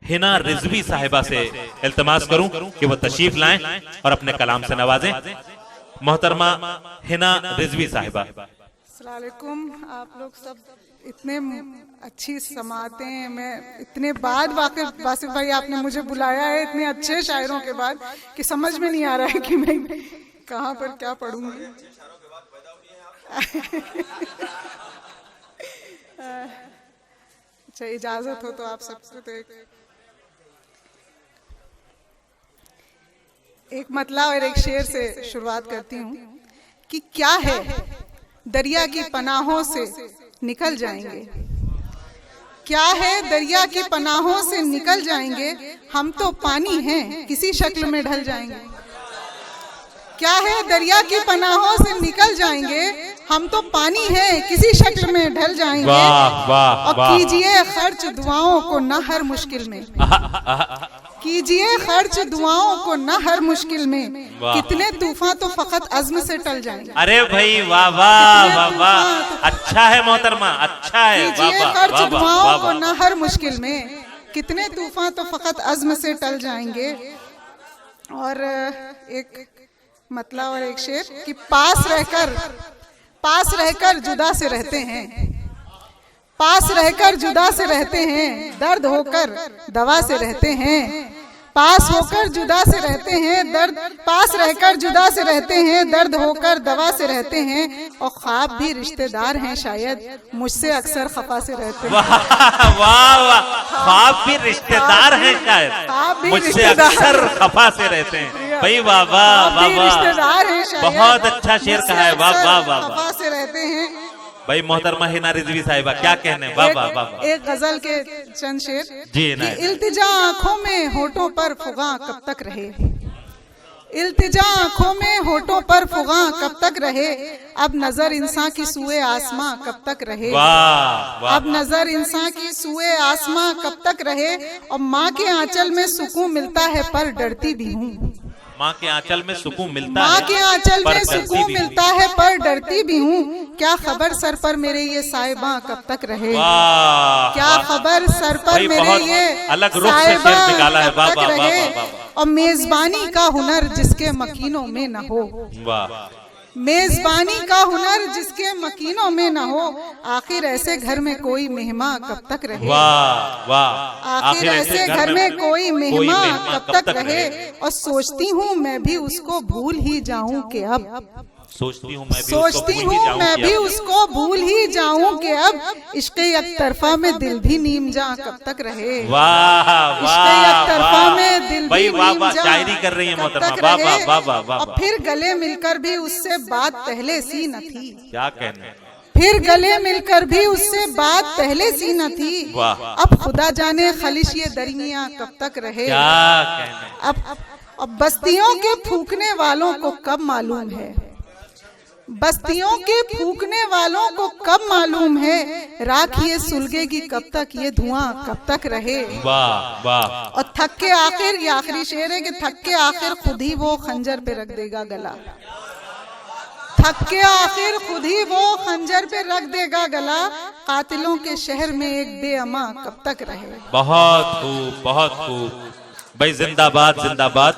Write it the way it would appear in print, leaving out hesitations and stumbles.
हिना रिजवी साहिबा से इल्तिमास करूं कि वो तशरीफ लाएं और अपने कलाम से नवाजें। मोहतरमा हिना रिजवी साहिबा। अस्सलाम वालेकुम। आप लोग सब इतने अच्छी समाते हैं, मैं इतने बाद वासिफ भाई आपने मुझे बुलाया है इतने अच्छे शायरों के बाद कि समझ में नहीं आ रहा है कि मैं कहाँ पर क्या पढ़ूंगी। अच्छा, इजाजत हो तो आप सबसे तो एक मतला और एक शेर से शुरुआत करती हूँ कि क्या है दरिया की पनाहों से निकल जाएंगे, क्या है दरिया की पनाहों से निकल जाएंगे, हम तो पानी हैं किसी शक्ल में ढल जाएंगे। क्या है दरिया की पनाहों से निकल जाएंगे, हम तो पानी हैं किसी शक्ल में ढल जाएंगे। और कीजिए खर्च दुआओं को न हर मुश्किल में, कीजिए खर्च दुआओं को न हर मुश्किल में, कितने तूफान तो फकत अज़्म से टल जाएंगे। अरे भाई वाह वाह वाह वाह, अच्छा है मोहतरमा, अच्छा है। कीजिए खर्च दुआओं को न हर मुश्किल में, कितने तूफान तो फकत अज़्म से टल जाएंगे। और एक मतला और एक शेर कि पास रहकर जुदा से रहते हैं, पास रहकर जुदा से रहते हैं, दर्द होकर दवा से रहते हैं, पास होकर जुदा से रहते हैं, दर्द पास रहकर जुदा से रहते हैं, दर्द होकर दवा से रहते हैं। और ख्वाब भी रिश्तेदार हैं शायद, मुझसे अक्सर खफा से रहते हैं। वाह वाह, ख्वाब भी रिश्तेदार हैं शायद, मुझसे अक्सर खफा से रहते हैं। भाई वाह वाह वाह, रिश्तेदार हैं शायद, बहुत अच्छा शेर कहा है। वाह वाह वाह, खफा से रहते हैं। भाई मोहतरमा हिना रिजवी साहिबा क्या कहने। वाह वाह वाह। एक गजल के चंद शेर जी कि इल्तिजा आंखों में होठों पर फुगा कब तक रहे, इल्तिजा आंखों में होठों पर फुगा कब तक रहे, अब नजर इंसान की सुए आसमां कब तक रहे। वाह, अब नजर इंसान की सुए आसमां कब तक रहे। और माँ के आंचल में सुकून मिलता है पर डरती भी हूँ, माँ के आंचल में सुकून मिलता है, माँ के आंचल में सुकून मिलता है पर डरती भी हूँ। क्या खबर सर पर मेरे ये साहिबा कब तक रहे, क्या खबर सर पर मेरे ये अलग रूप से शेर निकाला है। कब तक रहे। और मेजबानी का हुनर जिसके मकीनों में न हो, मेजबानी का हुनर जिसके मकीनों में न हो, आखिर ऐसे घर में कोई मेहमान कब तक रहे। वाह वाह, आखिर ऐसे घर में कोई मेहमान कब तक रहे। और सोचती हूँ मैं भी उसको भूल ही जाऊं कि अब, सोचती हूँ मैं भी उसको भूल ही जाऊं कि अब, इश्क़ एक तरफा में दिल भी नीम जा कब तक रहे। वाह इश्क़ एक तरफा में दिल भी नीम जा शायरी कर रही है मोहतरमा। वाह वाह वाह वाह वाह। और फिर गले मिलकर भी उससे बात पहले सी न थी, क्या कहने, फिर गले मिलकर भी उससे बात पहले सी न थी। अब खुदा जाने खलिश ये दरिया कब तक रहे। क्या कहने। अब बस्तियों के फूकने वालों को कब मालूम है, बस्तियों के फूकने वालों को कब मालूम है, राख ये सुलगेगी कब तक, ये धुआं कब तक रहे। वाह वाह। और थक के आखिर, ये आखिरी शेर है कि थक के आखिर खुद ही वो खंजर पे रख देगा गला, थक के आखिर खुद ही वो खंजर पे रख देगा गला, कातिलों के शहर में एक बेअमा कब तक रहे। बहुत खूब, बहुत खूब भाई, जिंदाबाद जिंदाबाद।